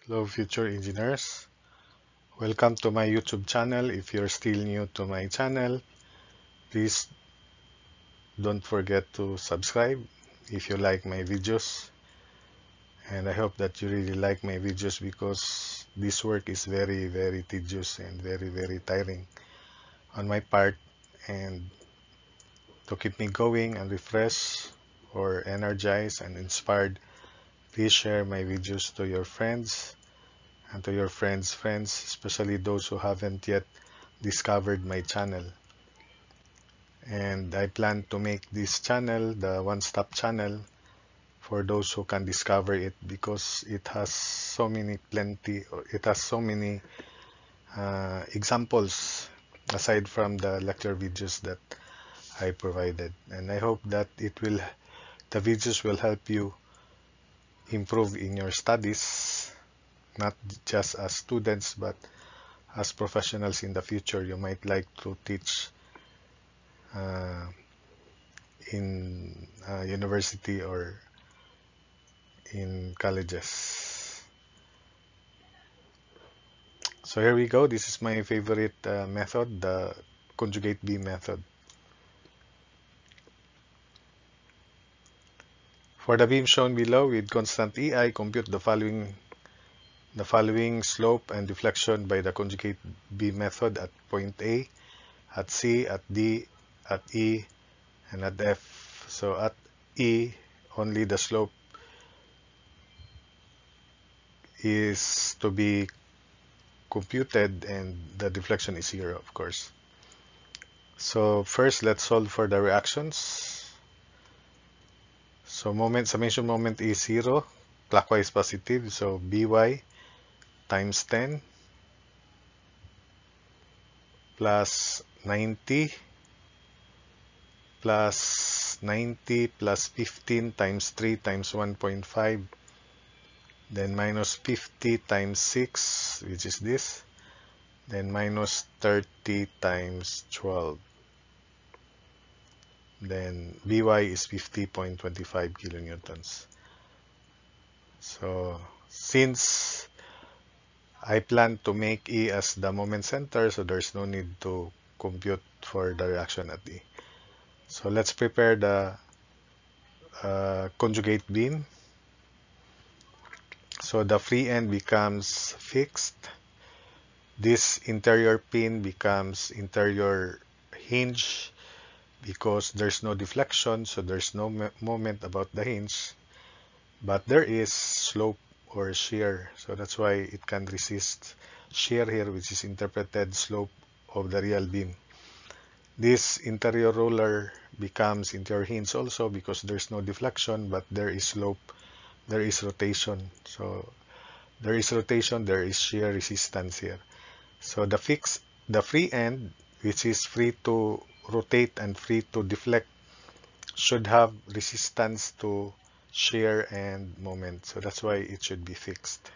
Hello, future engineers. Welcome to my YouTube channel. If you're still new to my channel, please don't forget to subscribe if you like my videos. And I hope that you really like my videos because this work is very, very tedious and very, very tiring on my part. And to keep me going and refreshed or energized and inspired, please share my videos to your friends and to your friends' friends, especially those who haven't yet discovered my channel. And I plan to make this channel the one-stop channel for those who can discover it because it has so many examples aside from the lecture videos that I provided. And I hope that the videos will help you improve in your studies, not just as students but as professionals in the future. You might like to teach uh, in university or in colleges. So here we go. This is my favorite method, the conjugate beam method. For the beam shown below with constant EI, compute the following slope and deflection by the conjugate beam method at point A, at C, at D, at E, and at F. So at E, only the slope is to be computed and the deflection is 0, of course. So first, let's solve for the reactions. So summation moment is 0, clockwise positive. So By times 10 plus 90 plus 90 plus 15 times 3 times 1.5, then minus 50 times 6, which is this, then minus 30 times 12. Then By is 50.25 kilonewtons. So since I plan to make E as the moment center, so there's no need to compute for the reaction at E. So let's prepare the conjugate beam. So the free end becomes fixed. This interior pin becomes interior hinge because there's no deflection, so there's no moment about the hinge. But there is slope or shear, so that's why it can resist shear here, which is interpreted slope of the real beam. This interior roller becomes interior hinge also because there's no deflection, but there is slope, there is rotation. So there is rotation, there is shear resistance here. So the free end, which is free to rotate and free to deflect, should have resistance to shear and moment. So that's why it should be fixed.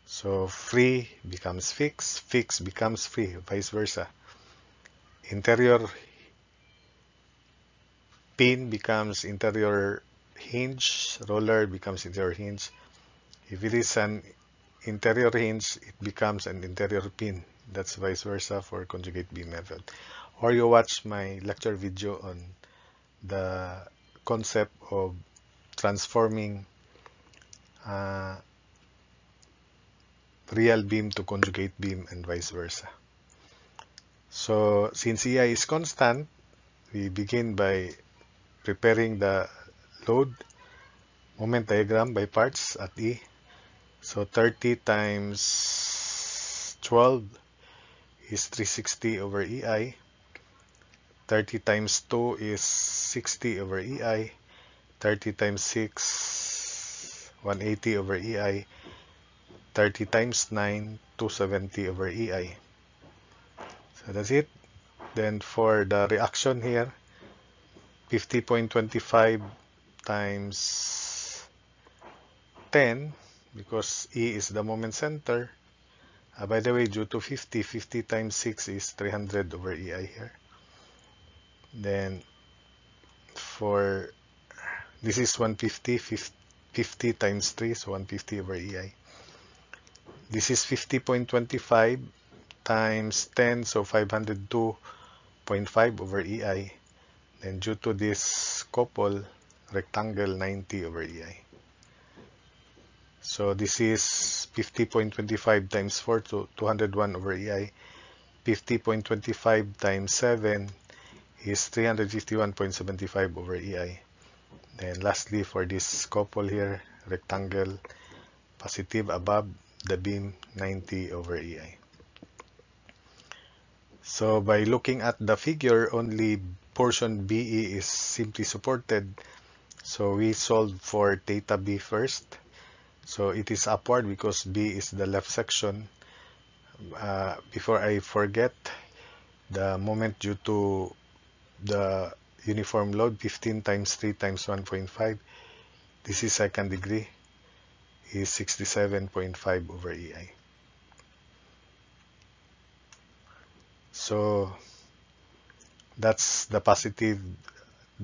So free becomes fixed, fixed becomes free, vice versa. Interior pin becomes interior hinge, roller becomes interior hinge. If it is an interior hinge, it becomes an interior pin. That's vice versa for conjugate beam method. Or you watch my lecture video on the concept of transforming real beam to conjugate beam and vice versa. So since EI is constant, we begin by preparing the load moment diagram by parts at E. So 30 times 12 is 360 over EI. 30 times 2 is 60 over EI. 30 times 6, 180 over EI. 30 times 9, 270 over EI. So that's it. Then for the reaction here, 50.25 times 10, because E is the moment center. By the way, due to 50 times 6 is 300 over EI here. Then for this is 150, 50 times 3, so 150 over EI. This is 50.25 times 10, so 502.5 over EI. Then due to this couple, rectangle 90 over EI. So this is 50.25 times 4 to 201 over EI. 50.25 times 7 is 351.75 over EI. Then lastly, for this couple here, rectangle, positive above the beam, 90 over EI. So by looking at the figure, only portion BE is simply supported. So we solve for theta B first. So it is upward because B is the left section. Before I forget, the moment due to the uniform load, 15 times 3 times 1.5, this is second degree, is 67.5 over EI. So that's the positive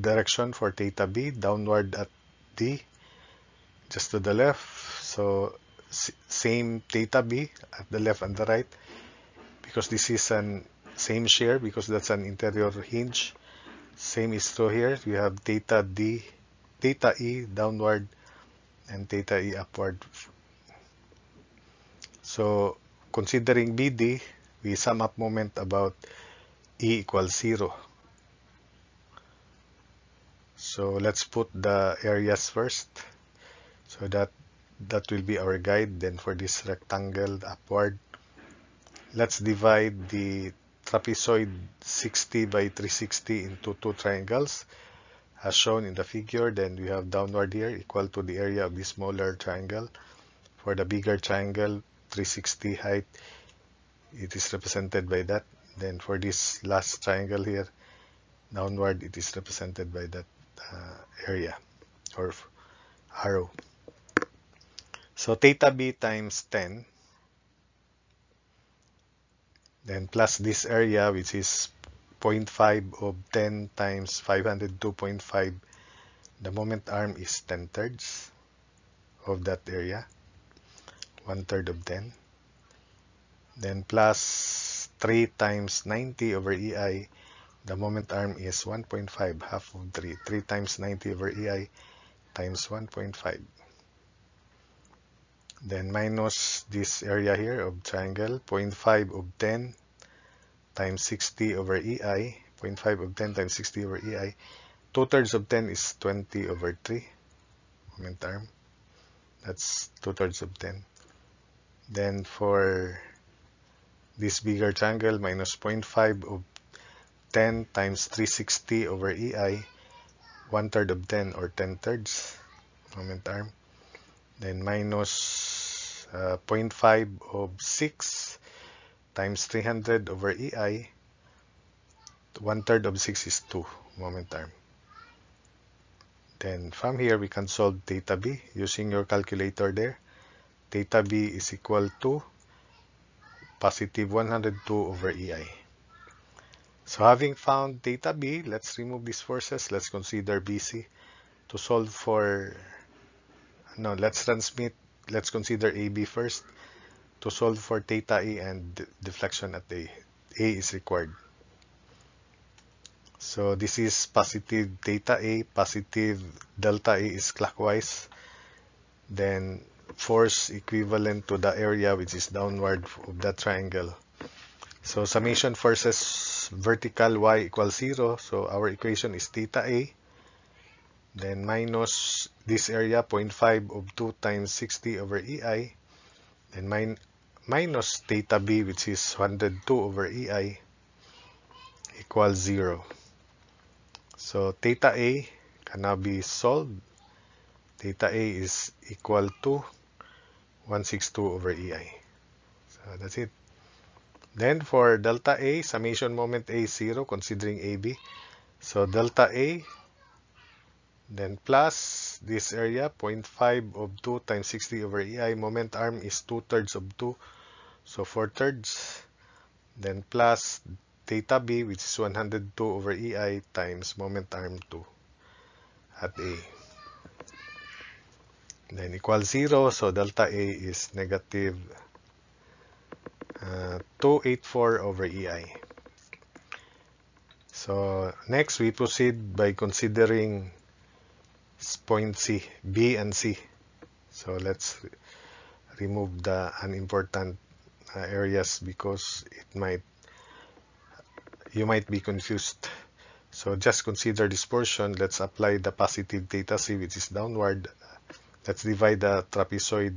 direction for theta B, downward at D, just to the left. So same theta B at the left and the right, because this is an same shear, because that's an interior hinge. Same is true here. We have theta D, theta E downward, and theta E upward. So considering BD, we sum up moment about E equals 0. So let's put the areas first. So that will be our guide. Then for this rectangle upward, let's divide the trapezoid 60 by 360 into two triangles as shown in the figure. Then we have downward here equal to the area of the smaller triangle. For the bigger triangle, 360 height, it is represented by that. Then for this last triangle here, downward, it is represented by that area or arrow. So theta B times 10, then plus this area, which is 0.5 of 10 times 502.5. The moment arm is 10/3 of that area, 1/3 of 10. Then plus 3 times 90 over EI. The moment arm is 1.5, half of 3. 3 times 90 over EI times 1.5. Then minus this area here of triangle, 0.5 of 10 times 60 over EI. 0.5 of 10 times 60 over EI. 2/3 of 10 is 20 over 3. Moment arm. That's 2/3 of 10. Then for this bigger triangle, minus 0.5 of 10 times 360 over EI, 1/3 of 10 or 10/3 moment arm. Then minus 0.5 of 6 times 300 over EI, 1/3 of 6 is 2 moment arm. Then from here we can solve theta B using your calculator there. Theta B is equal to positive 102 over EI. So having found theta B, let's remove these forces. Let's consider BC. To solve for, no, let's consider AB first. To solve for theta A and deflection at A is required. So this is positive theta A, positive delta A is clockwise. Then force equivalent to the area which is downward of that triangle. So summation forces vertical y equals 0. So our equation is theta A. Then minus this area 0.5 of 2 times 60 over EI. Then minus theta B, which is 102 over EI, equals 0. So theta A can now be solved. Theta A is equal to 162 over EI. So that's it. Then for delta A, summation moment A is 0, considering AB. So delta A, then plus this area, 0.5 of 2 times 60 over EI. Moment arm is 2/3 of 2, so 4/3. Then plus theta B, which is 102 over EI times moment arm 2 at A. Then equals 0, so delta A is negative 284 over EI. So next we proceed by considering point C, B and C. So let's remove the unimportant areas because you might be confused. So just consider this portion. Let's apply the positive theta C, which is downward. Let's divide the trapezoid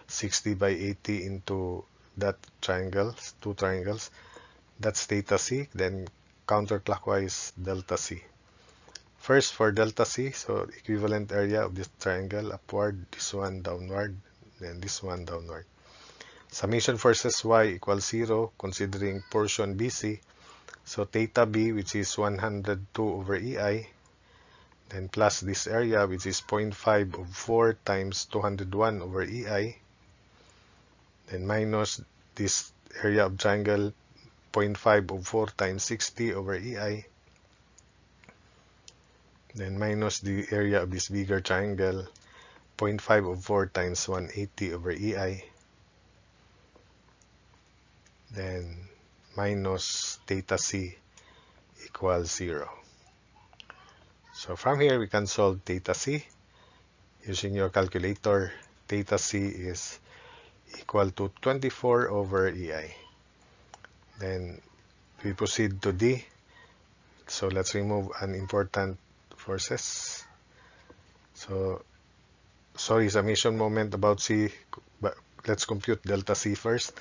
60 by 80 into that triangle, two triangles. That's theta C, then counterclockwise delta C. First for delta C, so equivalent area of this triangle upward, this one downward, then this one downward. Summation forces y equals 0 considering portion BC. So theta B, which is 102 over EI, then plus this area, which is 0.5 of 4 times 201 over EI, then minus this area of triangle, 0.5 of 4 times 60 over EI, then minus the area of this bigger triangle, 0.5 of 4 times 180 over EI, then minus theta C equals 0. So from here we can solve theta C using your calculator. Theta C is equal to 24 over EI. Then we proceed to D. So let's remove unimportant forces. So sorry, summation moment about C, but let's compute delta C first.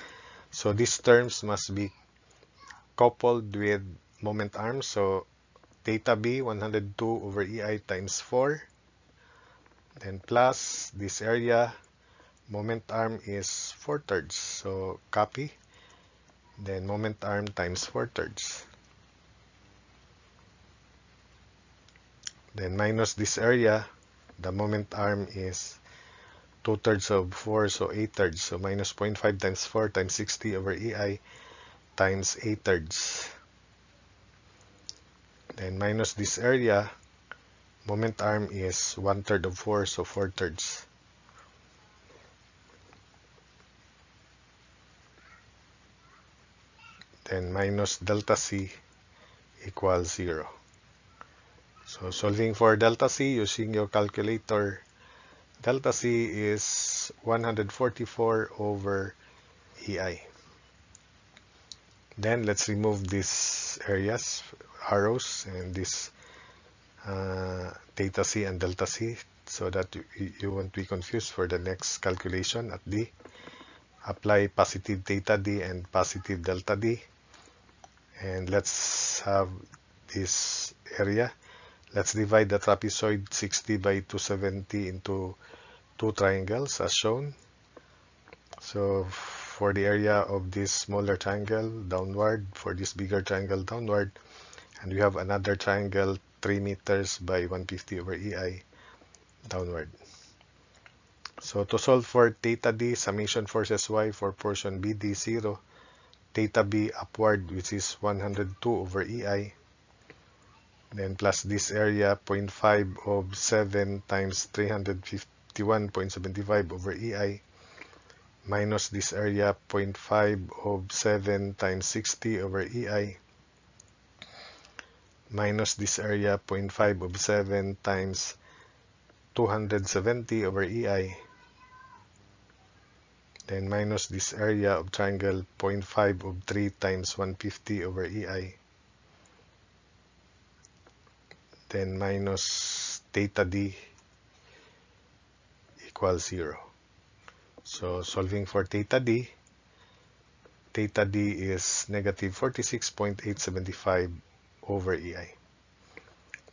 So these terms must be coupled with moment arm. So theta B 102 over EI times 4, then plus this area, moment arm is 4/3, so copy, then moment arm times 4/3, then minus this area, the moment arm is 2/3 of 4, so 8/3, so minus 0.5 times 4 times 60 over EI times 8/3. Then minus this area, moment arm is 1/3 of 4, so 4/3. Then minus delta C equals 0. So solving for delta C using your calculator, delta C is 144 over EI. Then let's remove these areas, arrows, and this theta C and delta C so that you won't be confused for the next calculation at D. Apply positive theta D and positive delta D. And let's have this area. Let's divide the trapezoid 60 by 270 into two triangles as shown. So for the area of this smaller triangle, downward, for this bigger triangle, downward, and we have another triangle 3 meters by 150 over EI, downward. So to solve for theta D, summation forces y for portion BD 0, theta B upward, which is 102 over EI, then plus this area 0.5 of 7 times 351.75 over EI, minus this area 0.5 of 7 times 60 over EI, minus this area 0.5 of 7 times 270 over EI, then minus this area of triangle 0.5 of 3 times 150 over EI, then minus theta D equals 0. So solving for theta D is negative 46.875 over EI.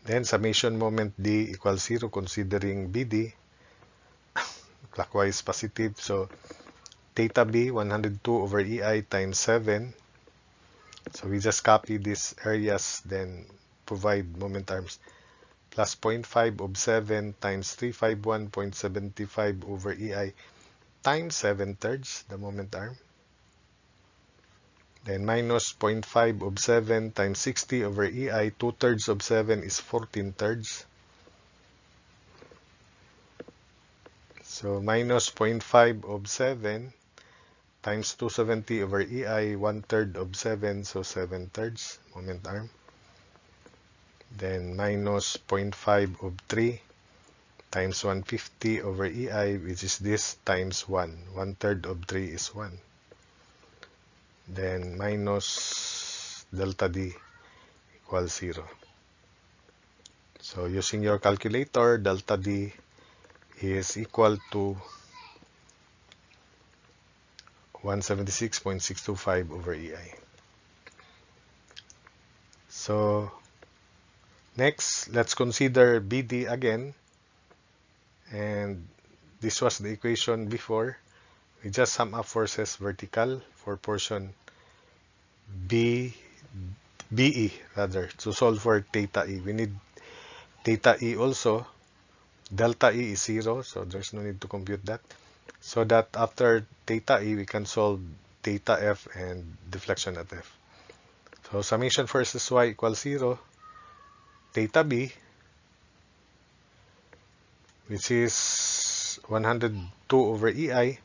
Then summation moment D equals 0 considering BD, clockwise positive, so theta B 102 over EI times 7. So we just copy these areas, then provide moment arms, plus 0.5 of 7 times 351.75 over EI times 7/3, the moment arm. Then minus 0.5 of 7 times 60 over EI, 2/3 of 7 is 14/3. So minus 0.5 of 7 times 270 over EI, 1/3 of 7, so 7/3 moment arm. Then minus 0.5 of 3 times 150 over EI, which is this, times 1. 1/3 of 3 is 1. Then minus delta D equals 0. So using your calculator, delta D is equal to 176.625 over EI. So next, let's consider BD again. And this was the equation before. We just sum up forces vertical for portion BE rather, to solve for theta E. We need theta E also. Delta E is 0, so there's no need to compute that. So that after theta E, we can solve theta F and deflection at F. So summation versus Y equals 0. Theta B, which is 102 over EI,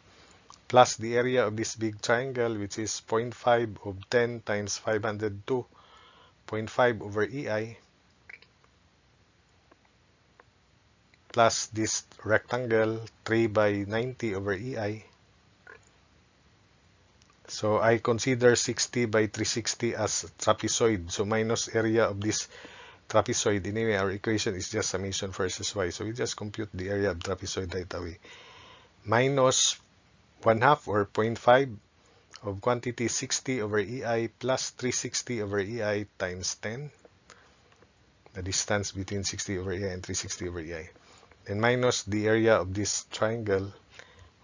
plus the area of this big triangle, which is 0.5 of 10 times 502, 0.5 over EI, plus this rectangle, 3 by 90 over EI. So I consider 60 by 360 as trapezoid. So minus area of this trapezoid. Anyway, our equation is just summation versus Y. So we just compute the area of trapezoid right away. Minus 1/2 or 0.5 of quantity 60 over EI plus 360 over EI times 10. The distance between 60 over EI and 360 over EI. Then minus the area of this triangle,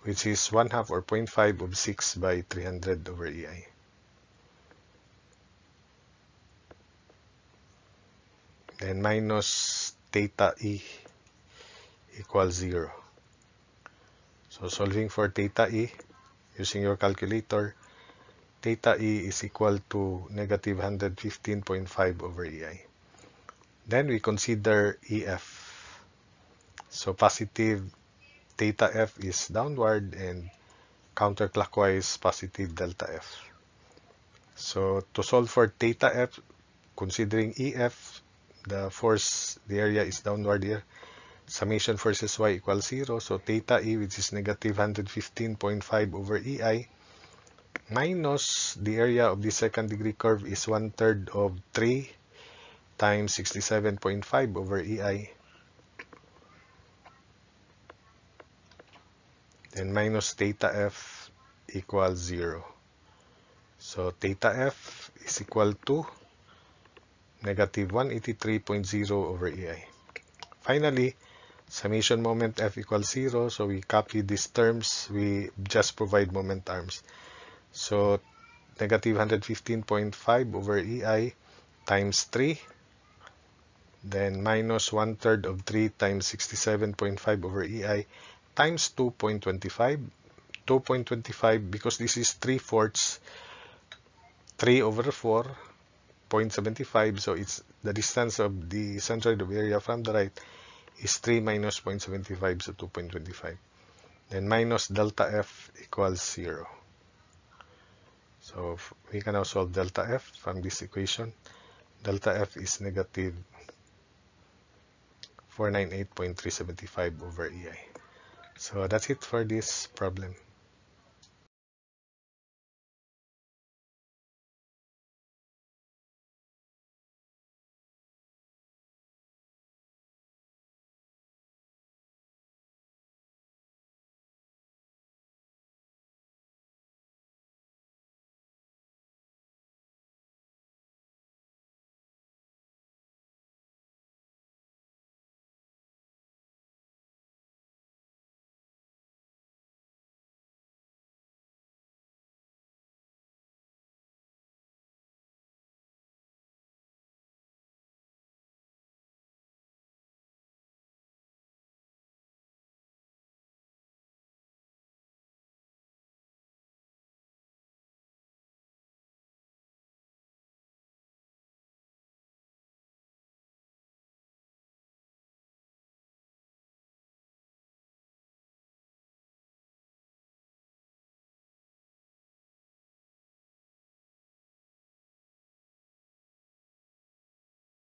which is 1/2 or 0.5 of 6 by 300 over EI. Then minus theta E equals 0. So solving for theta E using your calculator, theta E is equal to negative 115.5 over EI. Then we consider EF. So positive theta F is downward and counterclockwise positive delta F. So to solve for theta F, considering EF, the force, the area is downward here. Summation versus Y equals 0. So theta E, which is negative 115.5 over EI, minus the area of the second degree curve is 1/3 of 3 times 67.5 over EI. Then minus theta F equals 0. So theta F is equal to negative 183.0 over EI. Finally, summation moment F equals 0. So we copy these terms. We just provide moment arms. So negative 115.5 over EI times 3. Then minus 1/3 of 3 times 67.5 over EI times 2.25. 2.25 because this is 3/4. 3 over 4, 0.75. So it's the distance of the centroid of area from the right is 3 minus 0.75, so 2.25. Then minus delta F equals 0. So we can now solve delta F from this equation. Delta F is negative 498.375 over EI. So that's it for this problem.